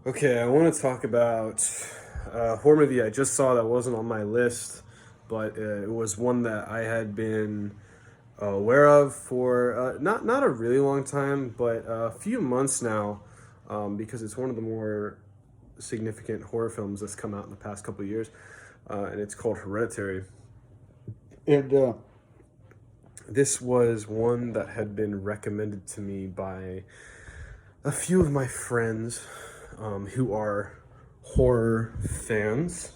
Okay, I want to talk about a horror movie I just saw that wasn't on my list, but it was one that I had been aware of for not a really long time, but a few months now, because it's one of the more significant horror films that's come out in the past couple of years, and it's called Hereditary. And this was one that had been recommended to me by a few of my friends who are horror fans,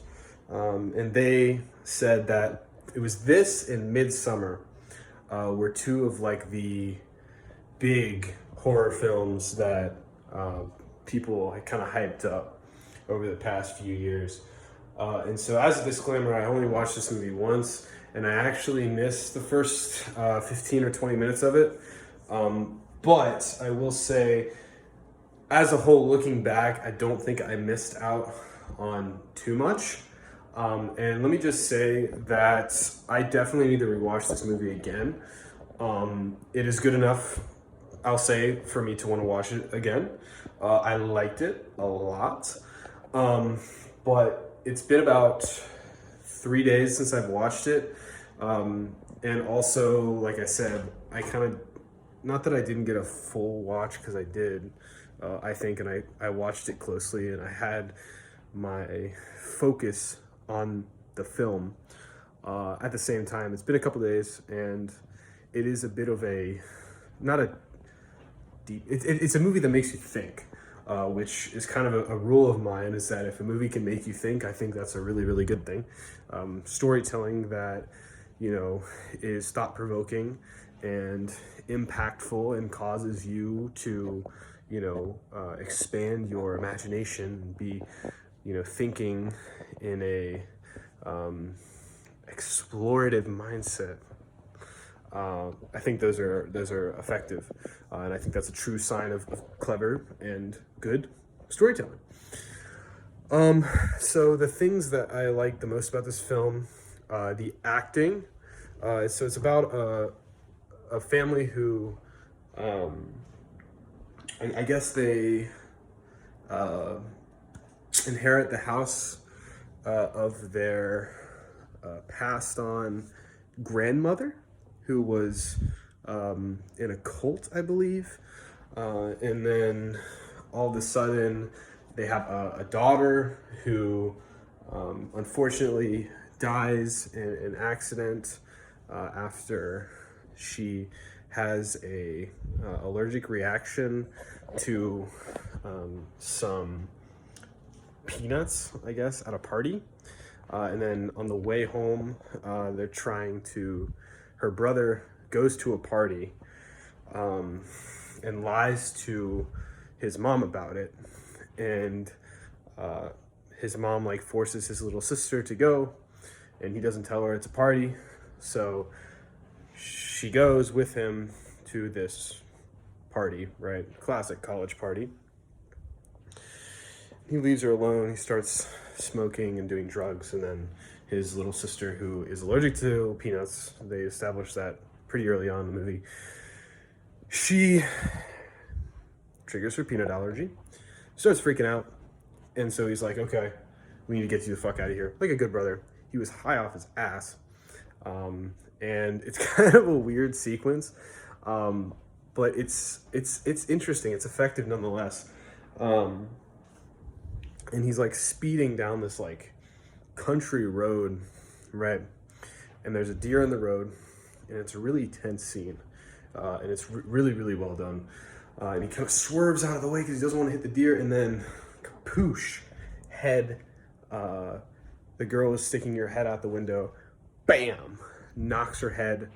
and they said that it was this and Midsummer were two of like the big horror films that people kind of hyped up over the past few years. And so, as a disclaimer, I only watched this movie once, and I actually missed the first 15 or 20 minutes of it. But I will say, as a whole, looking back, I don't think I missed out on too much. And let me just say that I definitely need to rewatch this movie again. It is good enough, I'll say, for me to want to watch it again. I liked it a lot. But it's been about 3 days since I've watched it. And also, like I said, I kind of, not that I didn't get a full watch, because I did, I think, and I watched it closely, and I had my focus on the film at the same time. It's been a couple days, and it is a bit of a, not a deep, it's a movie that makes you think, which is kind of a rule of mine, is that if a movie can make you think, I think that's a really, really good thing. Storytelling that, is thought-provoking and impactful and causes you to, expand your imagination and be, thinking in a explorative mindset. I think those are effective, and I think that's a true sign of clever and good storytelling. So the things that I like the most about this film, the acting. So it's about a family who, I guess they inherit the house of their passed on grandmother, who was in a cult, I believe. And then all of a sudden, they have a daughter who unfortunately dies in an accident after she has a allergic reaction to some peanuts, I guess, at a party. And then on the way home, they're trying to, her brother goes to a party and lies to his mom about it. And his mom like forces his little sister to go, and he doesn't tell her it's a party. So she goes with him to this party, right? Classic college party. He leaves her alone. He starts smoking and doing drugs, and then his little sister, who is allergic to peanuts, they establish that pretty early on in the movie, she triggers her peanut allergy, starts freaking out, and so he's like, okay, we need to get you the fuck out of here, like a good brother. He was high off his ass, and it's kind of a weird sequence, but it's interesting. It's effective nonetheless. And he's like speeding down this like country road, right? And there's a deer on the road, and it's a really tense scene, and it's really, really well done. And he kind of swerves out of the way because he doesn't want to hit the deer, and then kapoosh, head. The girl is sticking her head out the window, bam, knocks her head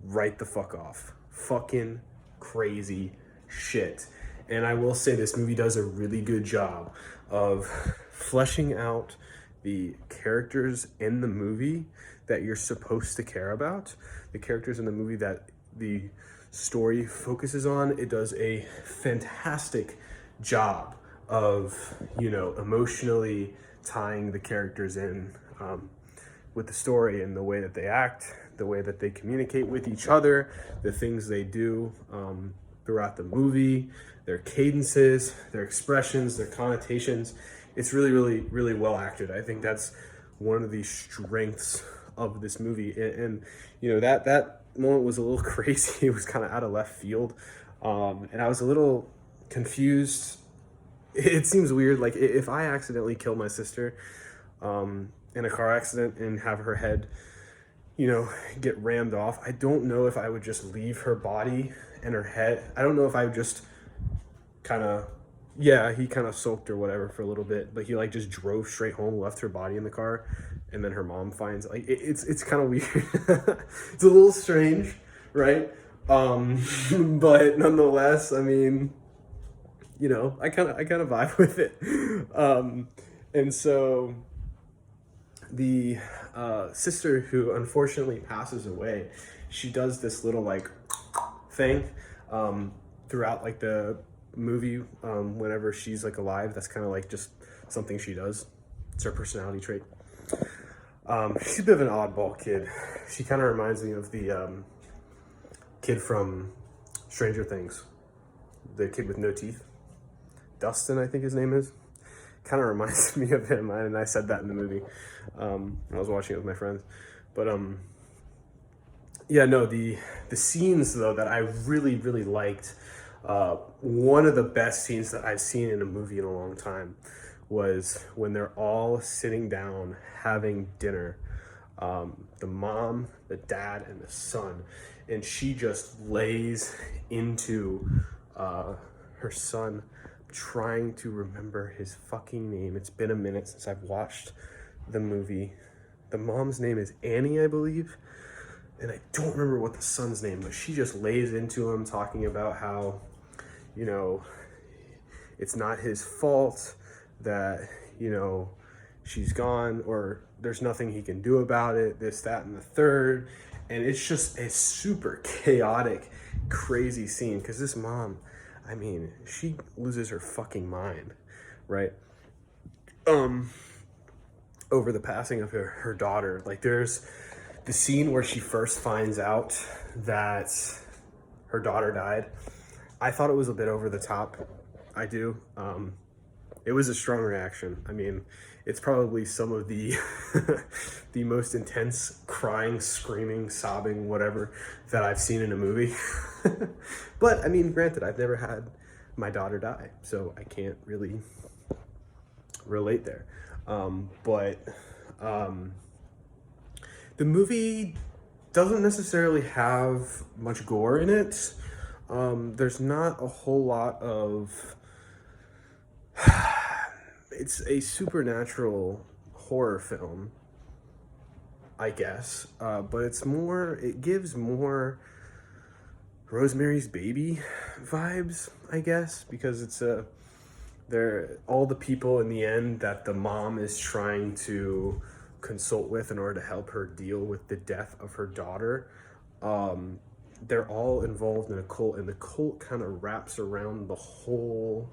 right the fuck off. Fucking crazy shit. And I will say this movie does a really good job of fleshing out the characters in the movie that you're supposed to care about, the characters in the movie that the story focuses on. It does a fantastic job of, emotionally tying the characters in with the story and the way that they act, the way that they communicate with each other, the things they do. throughout the movie, their cadences, their expressions, their connotations. It's really, really, really well acted. I think that's one of the strengths of this movie. And you know, that moment was a little crazy. It was kind of out of left field. And I was a little confused. It seems weird. Like, if I accidentally kill my sister in a car accident and have her head, you know, get rammed off, I don't know if I would just leave her body and her head. I don't know if I would just kind of, yeah, he kind of sulked or whatever for a little bit, but he like just drove straight home, left her body in the car, and then her mom finds, like, it's kind of weird. It's a little strange, right? But nonetheless, I mean, you know, I kind of vibe with it. And so the sister who unfortunately passes away, she does this little like thing throughout like the movie whenever she's like alive. That's kind of like just something she does. It's her personality trait. She's a bit of an oddball kid. She kind of reminds me of the kid from Stranger Things, the kid with no teeth. Dustin, I think his name is. Kind of reminds me of him, and I said that in the movie when I was watching it with my friends. But yeah, no, the scenes though that I really, really liked. One of the best scenes that I've seen in a movie in a long time was when they're all sitting down having dinner. The mom, the dad, and the son, and she just lays into her son, trying to remember his fucking name. It's been a minute since I've watched the movie. The mom's name is Annie, I believe, and I don't remember what the son's name, but she just lays into him, talking about how, you know, it's not his fault that, you know, she's gone, or there's nothing he can do about it, this, that, and the third. And it's just a super chaotic, crazy scene, because this mom, I mean, she loses her fucking mind, right? Over the passing of her daughter. Like, there's the scene where she first finds out that her daughter died. I thought it was a bit over the top. I do. It was a strong reaction. I mean, it's probably some of the the most intense crying, screaming, sobbing, whatever that I've seen in a movie. But I mean, granted, I've never had my daughter die, so I can't really relate there. But the movie doesn't necessarily have much gore in it. There's not a whole lot of... It's a supernatural horror film, I guess, but it gives more Rosemary's Baby vibes, I guess, because it's they're all the people in the end that the mom is trying to consult with in order to help her deal with the death of her daughter. They're all involved in a cult, and the cult kind of wraps around the whole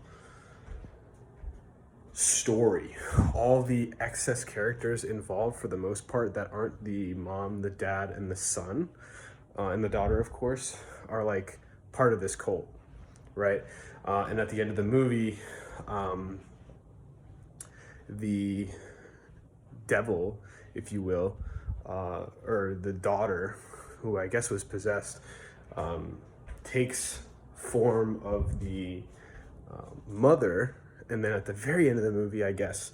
story. All the excess characters involved, for the most part, that aren't the mom, the dad, and the son, and the daughter, of course, are like part of this cult, right? And at the end of the movie, the devil, if you will, or the daughter, who I guess was possessed, takes form of the mother. And then at the very end of the movie, I guess,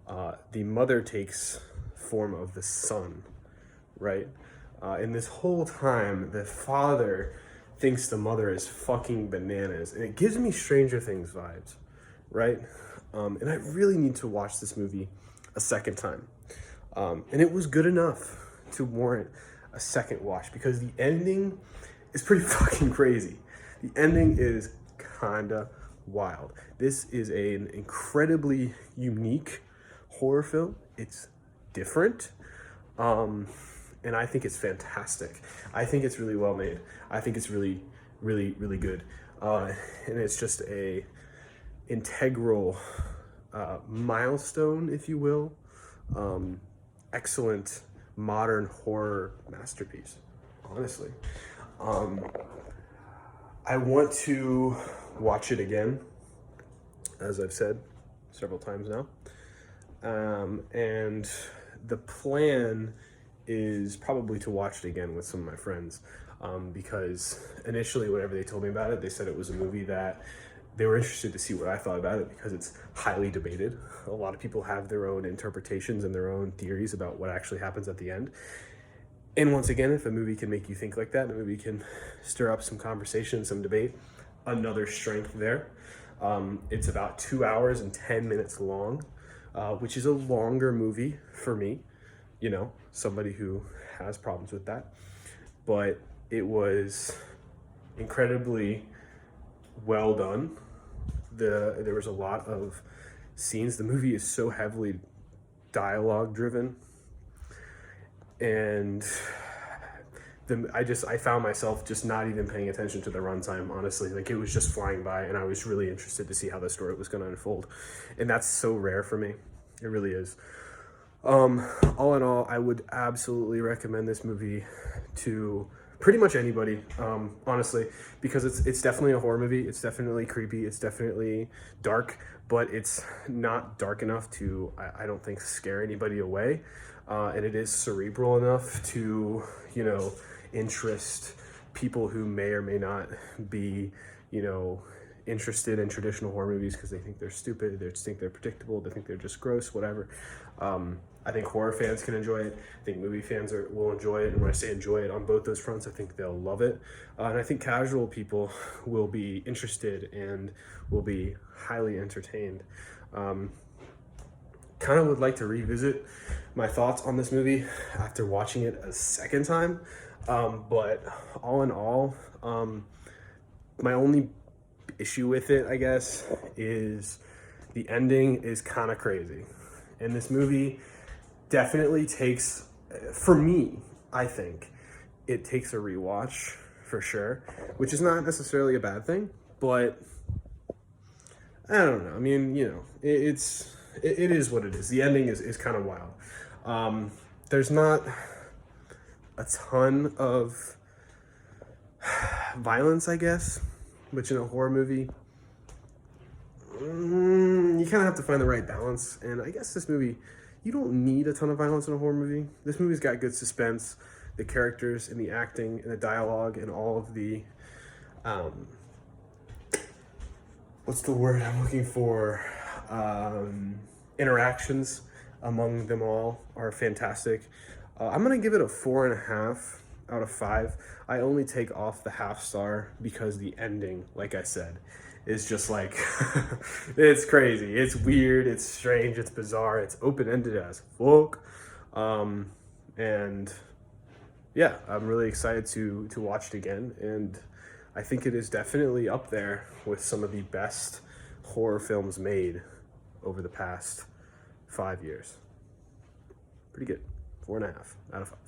the mother takes form of the son, right? And this whole time, the father thinks the mother is fucking bananas. And it gives me Stranger Things vibes, right? And I really need to watch this movie a second time. And it was good enough to warrant a second watch, because the ending is pretty fucking crazy. The ending is kinda wild. This is an incredibly unique horror film. It's different, and I think it's fantastic. I think it's really well made. I think it's really, really, really good, and it's just a integral milestone, if you will. Excellent modern horror masterpiece, honestly. I want to watch it again, as I've said several times now. And the plan is probably to watch it again with some of my friends, because initially, whenever they told me about it, they said it was a movie that they were interested to see what I thought about it because it's highly debated. A lot of people have their own interpretations and their own theories about what actually happens at the end. And once again, if a movie can make you think like that, a movie can stir up some conversation, some debate, another strength there. It's about 2 hours and 10 minutes long, which is a longer movie for me, somebody who has problems with that. But it was incredibly well done. There was a lot of scenes. The movie is so heavily dialogue driven, and I found myself just not even paying attention to the runtime, honestly. Like, it was just flying by, and I was really interested to see how the story was going to unfold, and that's so rare for me. It really is. All in all, I would absolutely recommend this movie to pretty much anybody, honestly, because it's definitely a horror movie. It's definitely creepy. It's definitely dark, but it's not dark enough to, I don't think, scare anybody away. And it is cerebral enough to, interest people who may or may not be, interested in traditional horror movies because they think they're stupid, they think they're predictable, they think they're just gross, whatever. I think horror fans can enjoy it. I think movie fans will enjoy it. And when I say enjoy it on both those fronts, I think they'll love it. And I think casual people will be interested and will be highly entertained. Kind of would like to revisit my thoughts on this movie after watching it a second time. But all in all, my only issue with it, I guess, is the ending is kind of crazy. And this movie definitely takes, for me, I think, it takes a rewatch for sure, which is not necessarily a bad thing, but I don't know. I mean, it is what it is. The ending is kind of wild. There's not a ton of violence, I guess, which in a horror movie, you kind of have to find the right balance. And I guess this movie, you don't need a ton of violence in a horror movie. This movie's got good suspense, the characters and the acting and the dialogue and all of the, what's the word I'm looking for? Interactions among them all are fantastic. I'm gonna give it a 4.5 out of 5. I only take off the half star because the ending, like I said, is just like, it's crazy. It's weird, it's strange, it's bizarre, it's open-ended as fuck. And yeah, I'm really excited to watch it again. And I think it is definitely up there with some of the best horror films made over the past 5 years. Pretty good. 4.5 out of 5.